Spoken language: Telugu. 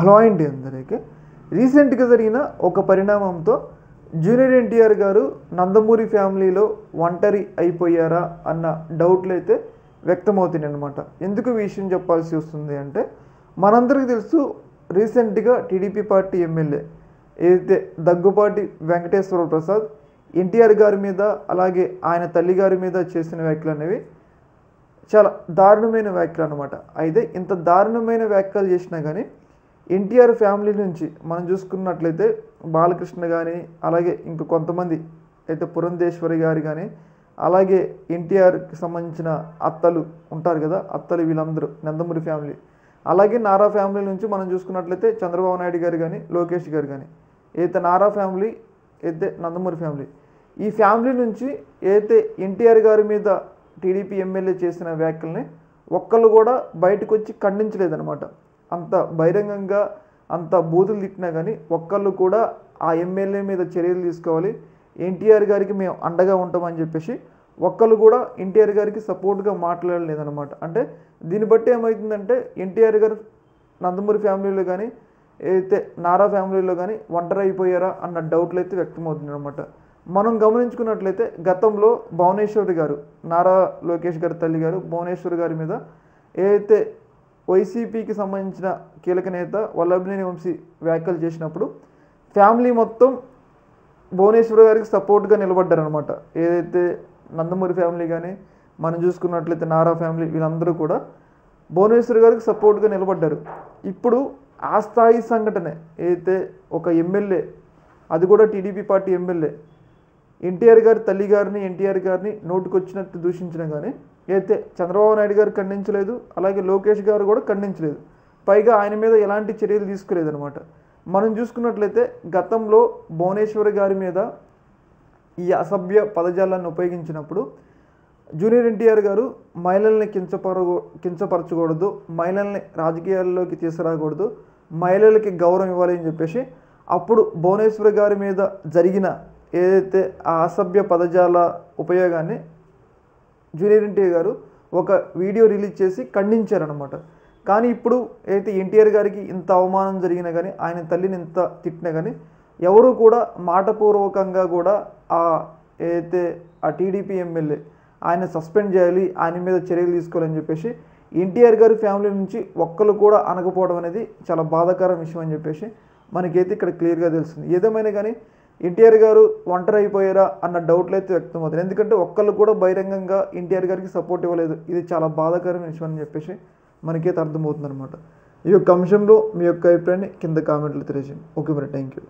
హలో అండి అందరికీ. రీసెంట్గా జరిగిన ఒక పరిణామంతో జూనియర్ ఎన్టీఆర్ గారు నందమూరి ఫ్యామిలీలో ఒంటరి అయిపోయారా అన్న డౌట్లు అయితే వ్యక్తమవుతున్నాయి అన్నమాట. ఎందుకు ఈ విషయం చెప్పాల్సి వస్తుంది అంటే, మనందరికీ తెలుసు రీసెంట్గా టీడీపీ పార్టీ ఎమ్మెల్యే ఏదైతే దగ్గుపాటి వెంకటేశ్వర ప్రసాద్ ఎన్టీఆర్ గారి మీద అలాగే ఆయన తల్లి గారి మీద చేసిన వ్యాఖ్యలు అనేవి చాలా దారుణమైన వ్యాఖ్యలు అనమాట. అయితే ఇంత దారుణమైన వ్యాఖ్యలు చేసినా కానీ ఎన్టీఆర్ ఫ్యామిలీ నుంచి మనం చూసుకున్నట్లయితే బాలకృష్ణ కానీ అలాగే ఇంక కొంతమంది అయితే పురంధేశ్వరి గారు కానీ అలాగే ఎన్టీఆర్కి సంబంధించిన అత్తలు ఉంటారు కదా, అత్తలు వీళ్ళందరూ నందమూరి ఫ్యామిలీ, అలాగే నారా ఫ్యామిలీ నుంచి మనం చూసుకున్నట్లయితే చంద్రబాబు నాయుడు గారు కానీ లోకేష్ గారు కానీ అయితే నారా ఫ్యామిలీ అయితే నందమూరి ఫ్యామిలీ, ఈ ఫ్యామిలీ నుంచి అయితే ఎన్టీఆర్ గారి మీద టీడీపీ ఎమ్మెల్యే చేసిన వ్యాఖ్యల్ని ఒక్కళ్ళు కూడా బయటకు వచ్చి ఖండించలేదన్నమాట. అంత బహిరంగంగా అంత బూతులు తిట్టినా కానీ ఒక్కళ్ళు కూడా ఆ ఎమ్మెల్యే మీద చర్యలు తీసుకోవాలి, ఎన్టీఆర్ గారికి మేము అండగా ఉంటామని చెప్పేసి ఒక్కళ్ళు కూడా ఎన్టీఆర్ గారికి సపోర్ట్గా మాట్లాడలేదన్నమాట. అంటే దీన్ని బట్టి ఏమవుతుందంటే ఎన్టీఆర్ గారు నందమూరి ఫ్యామిలీలో కానీ అయితే నారా ఫ్యామిలీలో కానీ ఒంటరి అయిపోయారా అన్న డౌట్లు అయితే వ్యక్తమవుతుంది అనమాట. మనం గమనించుకున్నట్లయితే గతంలో భువనేశ్వరి గారు, నారా లోకేష్ గారి తల్లి గారు భువనేశ్వరి గారి మీద ఏదైతే వైసీపీకి సంబంధించిన కీలక నేత వల్లభనేని వంశీ వ్యాఖ్యలు చేసినప్పుడు ఫ్యామిలీ మొత్తం భువనేశ్వర్ గారికి సపోర్ట్గా నిలబడ్డారనమాట. ఏదైతే నందమూరి ఫ్యామిలీ కానీ మనం చూసుకున్నట్లయితే నారా ఫ్యామిలీ వీళ్ళందరూ కూడా భువనేశ్వర్ గారికి సపోర్ట్గా నిలబడ్డారు. ఇప్పుడు ఆ స్థాయి సంఘటనే ఏదైతే ఒక ఎమ్మెల్యే, అది కూడా టీడీపీ పార్టీ ఎమ్మెల్యే ఎన్టీఆర్ గారి తల్లి గారిని ఎన్టీఆర్ గారిని నోటుకొచ్చినట్టు దూషించినా కానీ అయితే చంద్రబాబు నాయుడు గారు ఖండించలేదు, అలాగే లోకేష్ గారు కూడా ఖండించలేదు, పైగా ఆయన మీద ఎలాంటి చర్యలు తీసుకోలేదన్నమాట. మనం చూసుకున్నట్లయితే గతంలో భువనేశ్వరి గారి మీద ఈ అసభ్య పదజాలాన్ని ఉపయోగించినప్పుడు జూనియర్ ఎన్టీఆర్ గారు మహిళల్ని కించపరచకూడదు, మహిళల్ని రాజకీయాల్లోకి తీసుకురాకూడదు, మహిళలకి గౌరవం ఇవ్వాలి అని చెప్పేసి అప్పుడు భువనేశ్వరి గారి మీద జరిగిన ఏదైతే ఆ అసభ్య పదజాల ఉపయోగాన్ని జూనియర్ ఎన్టీఆర్ గారు ఒక వీడియో రిలీజ్ చేసి ఖండించారనమాట. కానీ ఇప్పుడు అయితే ఎన్టీఆర్ గారికి ఇంత అవమానం జరిగినా కానీ ఆయన తల్లిని ఇంత తిట్టినా కానీ ఎవరు కూడా మాటపూర్వకంగా కూడా ఏదైతే ఆ టీడీపీ ఎమ్మెల్యే ఆయన సస్పెండ్ చేయాలి, ఆయన మీద చర్యలు తీసుకోవాలని చెప్పేసి ఎన్టీఆర్ గారి ఫ్యామిలీ నుంచి ఒక్కరు కూడా అనకపోవడం అనేది చాలా బాధాకరం విషయం అని చెప్పేసి మనకైతే ఇక్కడ క్లియర్గా తెలుస్తుంది. ఏదేమైనా కానీ ఎన్టీఆర్ గారు ఒంటరి అయిపోయారా అన్న డౌట్లు అయితే వ్యక్తమవుతుంది. ఎందుకంటే ఒక్కళ్ళు కూడా బహిరంగంగా ఎన్టీఆర్ గారికి సపోర్ట్ ఇవ్వలేదు. ఇది చాలా బాధాకరమైన విషయం అని చెప్పేసి మనకైతే అర్థమవుతుంది అనమాట. ఈ యొక్క అంశంలో మీ యొక్క అభిప్రాయాన్ని కింద కామెంట్లు తెలియజేయండి. ఓకే మరి, థ్యాంక్ యూ.